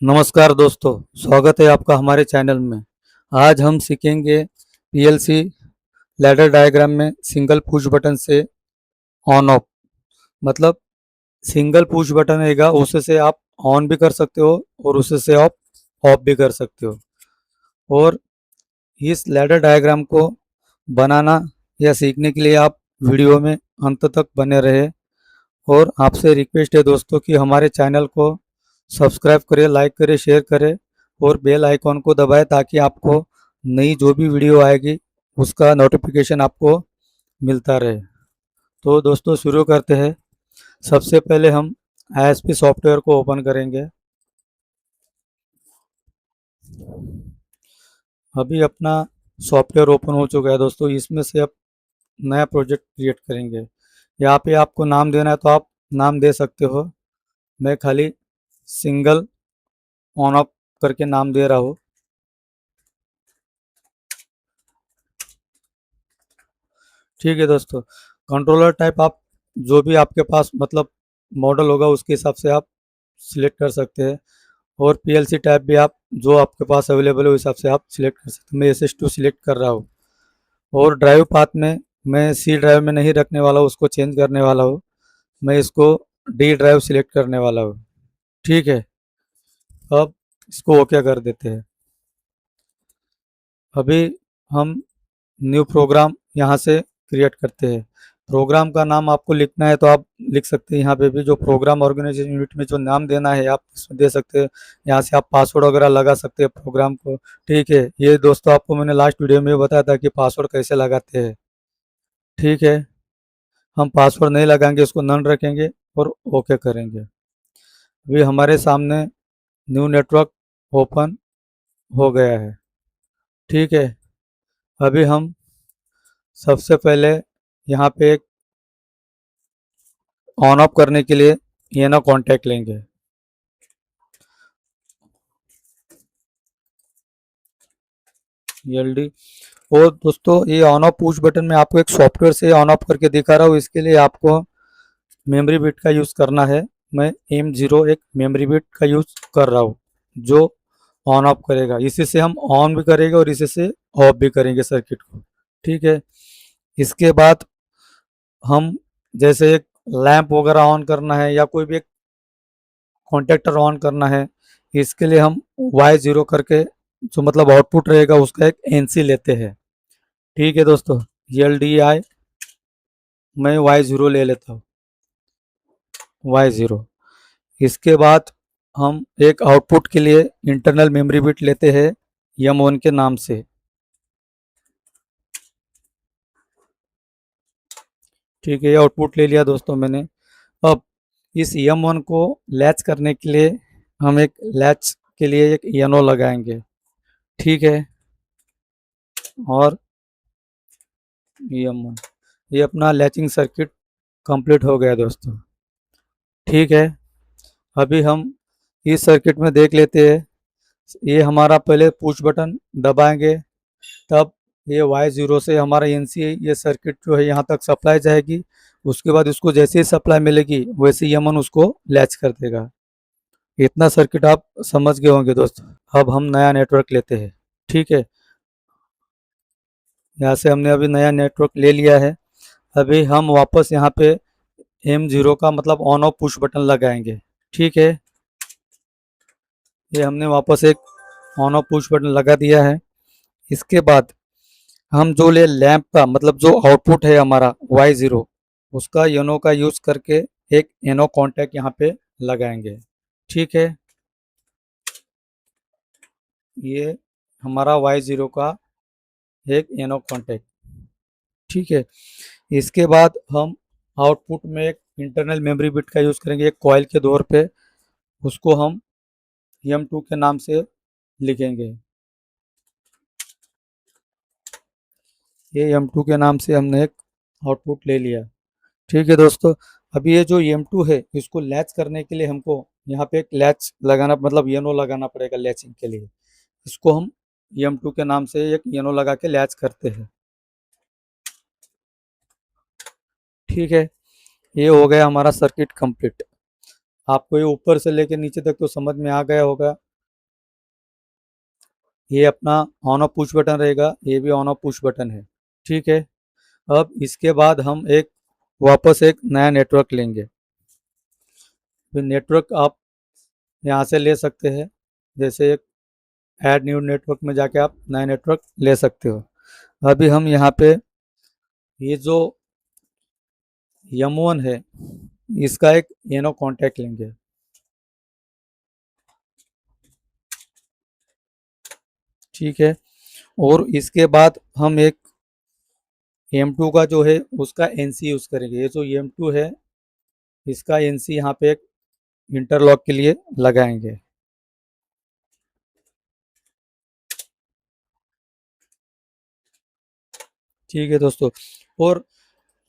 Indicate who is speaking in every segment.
Speaker 1: नमस्कार दोस्तों, स्वागत है आपका हमारे चैनल में। आज हम सीखेंगे पीएलसी लैडर डायग्राम में सिंगल पुश बटन से ऑन ऑफ। मतलब सिंगल पुश बटन रहेगा, उससे से आप ऑन भी कर सकते हो और उससे से आप ऑफ भी कर सकते हो। और इस लैडर डायग्राम को बनाना या सीखने के लिए आप वीडियो में अंत तक बने रहे। और आपसे रिक्वेस्ट है दोस्तों कि हमारे चैनल को सब्सक्राइब करें, लाइक करें, शेयर करें और बेल आइकॉन को दबाएं ताकि आपको नई जो भी वीडियो आएगी उसका नोटिफिकेशन आपको मिलता रहे। तो दोस्तों शुरू करते हैं। सबसे पहले हम आईएसपी सॉफ्टवेयर को ओपन करेंगे। अभी अपना सॉफ्टवेयर ओपन हो चुका है दोस्तों। इसमें से अब नया प्रोजेक्ट क्रिएट करेंगे। यहाँ पे आपको नाम देना है तो आप नाम दे सकते हो। मैं खाली सिंगल ऑन ऑफ करके नाम दे रहा हूँ। ठीक है दोस्तों। कंट्रोलर टाइप आप जो भी आपके पास मतलब मॉडल होगा उसके हिसाब से आप सिलेक्ट कर सकते हैं। और पीएलसी टाइप भी आप जो आपके पास अवेलेबल है उस हिसाब से आप सिलेक्ट कर सकते हैं। मैं SS2 सिलेक्ट कर रहा हूँ। और ड्राइव पाथ में मैं C ड्राइव में नहीं रखने वाला हूँ, उसको चेंज करने वाला हूँ। मैं इसको D ड्राइव सिलेक्ट करने वाला हूँ। ठीक है। अब इसको ओके कर देते हैं। अभी हम न्यू प्रोग्राम यहाँ से क्रिएट करते हैं। प्रोग्राम का नाम आपको लिखना है तो आप लिख सकते हैं। यहाँ पे भी जो प्रोग्राम ऑर्गेनाइजेशन यूनिट में जो नाम देना है आप इसमें दे सकते हैं। यहाँ से आप पासवर्ड वगैरह लगा सकते हैं प्रोग्राम को। ठीक है। ये दोस्तों आपको मैंने लास्ट वीडियो में बताया था कि पासवर्ड कैसे लगाते हैं। ठीक है। हम पासवर्ड नहीं लगाएंगे, इसको नन रखेंगे और ओके करेंगे। अभी हमारे सामने न्यू नेटवर्क ओपन हो गया है। ठीक है। अभी हम सबसे पहले यहाँ पे एक ऑन ऑफ करने के लिए ये ना कॉन्टैक्ट लेंगे। ELD। और दोस्तों ये ऑन ऑफ पुश बटन में आपको एक सॉफ्टवेयर से ऑन ऑफ करके दिखा रहा हूँ। इसके लिए आपको मेमोरी बिट का यूज़ करना है। मैं M0 एक मेमोरी बिट का यूज़ कर रहा हूँ जो ऑन ऑफ करेगा। इसी से हम ऑन भी करेंगे और इसी से ऑफ भी करेंगे सर्किट को। ठीक है। इसके बाद हम जैसे एक लैंप वगैरह ऑन करना है या कोई भी एक कॉन्टेक्टर ऑन करना है, इसके लिए हम Y0 करके जो मतलब आउटपुट रहेगा उसका एक NC लेते हैं। ठीक है दोस्तों। LDI मैं Y0 ले लेता हूँ। Y0। इसके बाद हम एक आउटपुट के लिए इंटरनल मेमोरी बिट लेते हैं M1 के नाम से। ठीक है। ये आउटपुट ले लिया दोस्तों मैंने। अब इस M1 को लैच करने के लिए हम एक लैच के लिए एक NO लगाएंगे। ठीक है। और M1 ये अपना लैचिंग सर्किट कंप्लीट हो गया दोस्तों। ठीक है। अभी हम इस सर्किट में देख लेते हैं। ये हमारा पहले पुश बटन दबाएंगे तब ये Y0 से हमारा NC ये सर्किट जो है यहाँ तक सप्लाई जाएगी। उसके बाद उसको जैसे ही सप्लाई मिलेगी वैसे ही M1 उसको लैच कर देगा। इतना सर्किट आप समझ गए होंगे दोस्तों। अब हम नया नेटवर्क लेते हैं। ठीक है। यहाँ से हमने अभी नया नेटवर्क ले लिया है। अभी हम वापस यहाँ पे M0 का मतलब ऑन ऑफ पुश बटन लगाएंगे। ठीक है। ये हमने वापस एक ऑन ऑफ पुश बटन लगा दिया है। इसके बाद हम जो ले लैंप का मतलब जो आउटपुट है हमारा Y0 उसका योनो का यूज करके एक एनो कॉन्टैक्ट यहाँ पे लगाएंगे। ठीक है। ये हमारा Y0 का एक एनो कॉन्टैक्ट। ठीक है। इसके बाद हम आउटपुट में एक इंटरनल मेमोरी बिट का यूज करेंगे एक कॉइल के तौर पे। उसको हम M2 के नाम से लिखेंगे। ये M2 के नाम से हमने एक आउटपुट ले लिया। ठीक है दोस्तों। अभी ये जो M2 है इसको लैच करने के लिए हमको यहाँ पे एक लैच लगाना मतलब येनो लगाना पड़ेगा लैचिंग के लिए। इसको हम M2 के नाम से एक येनो लगा के लैच करते हैं। ठीक है। ये हो गया हमारा सर्किट कंप्लीट। आपको ये ऊपर से लेकर नीचे तक तो समझ में आ गया होगा। ये अपना ऑन ऑफ पुश बटन रहेगा, ये भी ऑन ऑफ पुश बटन है। ठीक है। अब इसके बाद हम एक वापस एक नया नेटवर्क लेंगे। फिर नेटवर्क आप यहाँ से ले सकते हैं, जैसे एक ऐड न्यू नेटवर्क में जाके आप नया नेटवर्क ले सकते हो। अभी हम यहाँ पे ये जो M1 है इसका एक एनो कॉन्टैक्ट लेंगे। ठीक है। और इसके बाद हम एक M2 का जो है उसका NC यूज़ करेंगे। ये जो M2 है इसका NC यहाँ पे एक इंटरलॉक के लिए लगाएंगे। ठीक है दोस्तों। और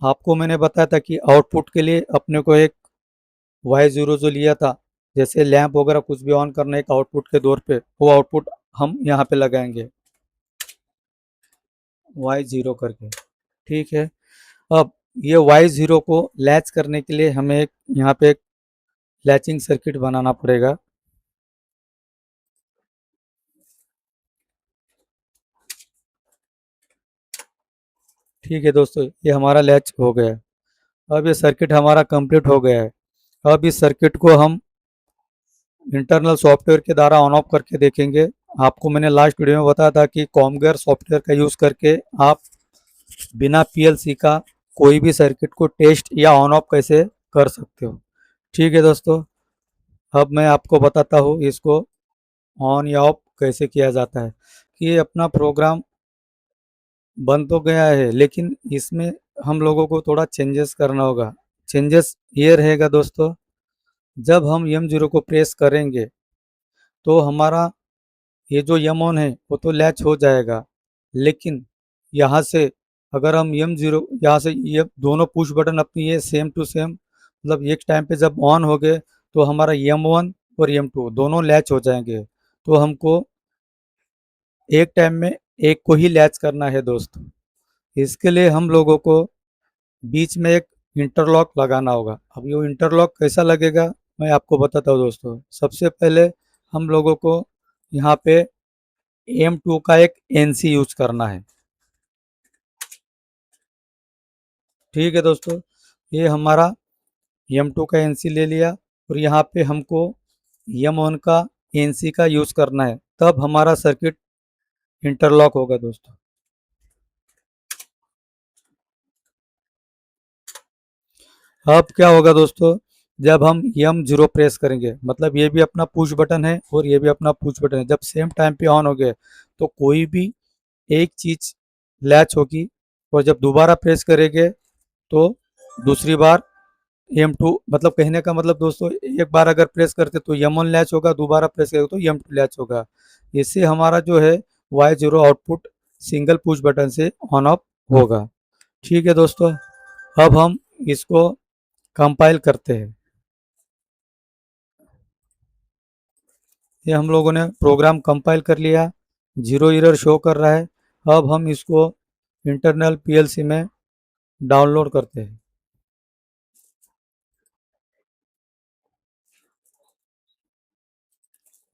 Speaker 1: आपको मैंने बताया था कि आउटपुट के लिए अपने को एक Y0 जो लिया था, जैसे लैंप वगैरह कुछ भी ऑन करना है एक आउटपुट के तौर पे, वो आउटपुट हम यहाँ पे लगाएंगे Y0 करके। ठीक है। अब ये Y0 को लैच करने के लिए हमें एक यहाँ पे एक लैचिंग सर्किट बनाना पड़ेगा। ठीक है दोस्तों, ये हमारा लैच हो गया है। अब ये सर्किट हमारा कंप्लीट हो गया है। अब इस सर्किट को हम इंटरनल सॉफ्टवेयर के द्वारा ऑन ऑफ करके देखेंगे। आपको मैंने लास्ट वीडियो में बताया था कि कॉमगेयर सॉफ्टवेयर का यूज़ करके आप बिना पीएलसी का कोई भी सर्किट को टेस्ट या ऑन ऑफ कैसे कर सकते हो। ठीक है दोस्तों, अब मैं आपको बताता हूँ इसको ऑन या ऑफ कैसे किया जाता है। कि ये अपना प्रोग्राम बन तो गया है, लेकिन इसमें हम लोगों को थोड़ा चेंजेस करना होगा। चेंजेस ये रहेगा दोस्तों, जब हम M0 को प्रेस करेंगे तो हमारा ये जो M1 है वो तो लैच हो जाएगा, लेकिन यहाँ से अगर हम M0 यहाँ से ये दोनों पुश बटन अपनी ये सेम टू सेम मतलब एक टाइम पे जब ऑन हो गए तो हमारा M1 और M2 दोनों लैच हो जाएंगे। तो हमको एक टाइम में एक को ही लैच करना है दोस्तों। इसके लिए हम लोगों को बीच में एक इंटरलॉक लगाना होगा। अब ये इंटरलॉक कैसा लगेगा मैं आपको बताता हूँ दोस्तों। सबसे पहले हम लोगों को यहाँ पे M2 का एक NC यूज करना है। ठीक है दोस्तों, ये हमारा M2 का NC ले लिया और यहाँ पे हमको M1 का NC का यूज करना है, तब हमारा सर्किट इंटरलॉक होगा दोस्तों। अब क्या होगा दोस्तों, जब हम M0 प्रेस करेंगे, मतलब ये भी अपना पुश बटन है और ये भी अपना पुश बटन है, जब सेम टाइम पे ऑन हो गए तो कोई भी एक चीज लैच होगी और जब दोबारा प्रेस करेंगे तो दूसरी बार M2 मतलब कहने का मतलब दोस्तों, एक बार अगर प्रेस करते तो M1 लैच होगा, दोबारा प्रेस करेंगे तो M2 लैच होगा। इससे हमारा जो है Y0 output single push button से ऑन ऑफ होगा। ठीक है दोस्तों, अब हम इसको कंपाइल करते हैं। ये हम लोगों ने प्रोग्राम कंपाइल कर लिया, जीरो एरर शो कर रहा है। अब हम इसको इंटरनल पीएलसी में डाउनलोड करते हैं।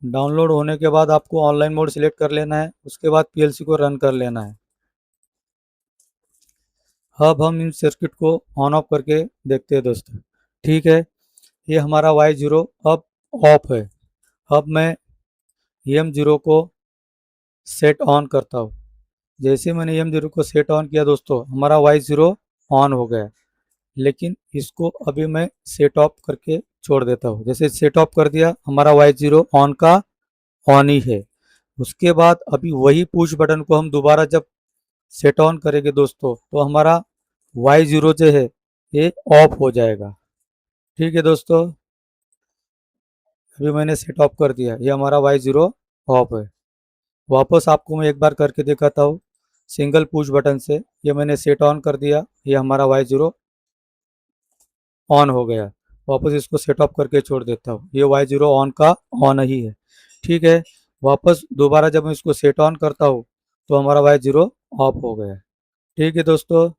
Speaker 1: डाउनलोड होने के बाद आपको ऑनलाइन मोड सिलेक्ट कर लेना है, उसके बाद पीएलसी को रन कर लेना है। अब हम इन सर्किट को ऑन ऑफ करके देखते हैं दोस्तों। ठीक है, ये हमारा Y0 अब ऑफ है। अब मैं M0 को सेट ऑन करता हूँ। जैसे मैंने M0 को सेट ऑन किया दोस्तों, हमारा Y0 ऑन हो गया। लेकिन इसको अभी मैं सेट ऑफ करके छोड़ देता हूँ। जैसे सेट ऑफ कर दिया, हमारा Y0 ऑन का ऑन ही है। उसके बाद अभी वही पुश बटन को हम दोबारा जब सेट ऑन करेंगे दोस्तों, तो हमारा Y0 जो है ये ऑफ हो जाएगा। ठीक है दोस्तों, अभी मैंने सेट ऑफ कर दिया, ये हमारा Y0 ऑफ है। वापस आपको मैं एक बार करके दिखाता हूँ सिंगल पुश बटन से। ये मैंने सेट ऑन कर दिया, ये हमारा Y0 ऑन हो गया। वापस इसको सेट ऑफ करके छोड़ देता हूँ, ये Y0 ऑन का ऑन ही है। ठीक है, वापस दोबारा जब मैं इसको सेट ऑन करता हूँ तो हमारा Y0 ऑफ हो गया। ठीक है दोस्तों,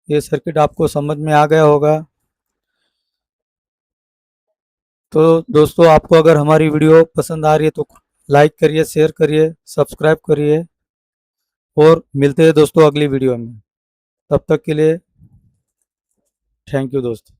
Speaker 1: ये सर्किट आपको समझ में आ गया होगा। तो दोस्तों, आपको अगर हमारी वीडियो पसंद आ रही है तो लाइक करिए, शेयर करिए, सब्सक्राइब करिए और मिलते हैं दोस्तों अगली वीडियो में। तब तक के लिए थैंक यू दोस्तों।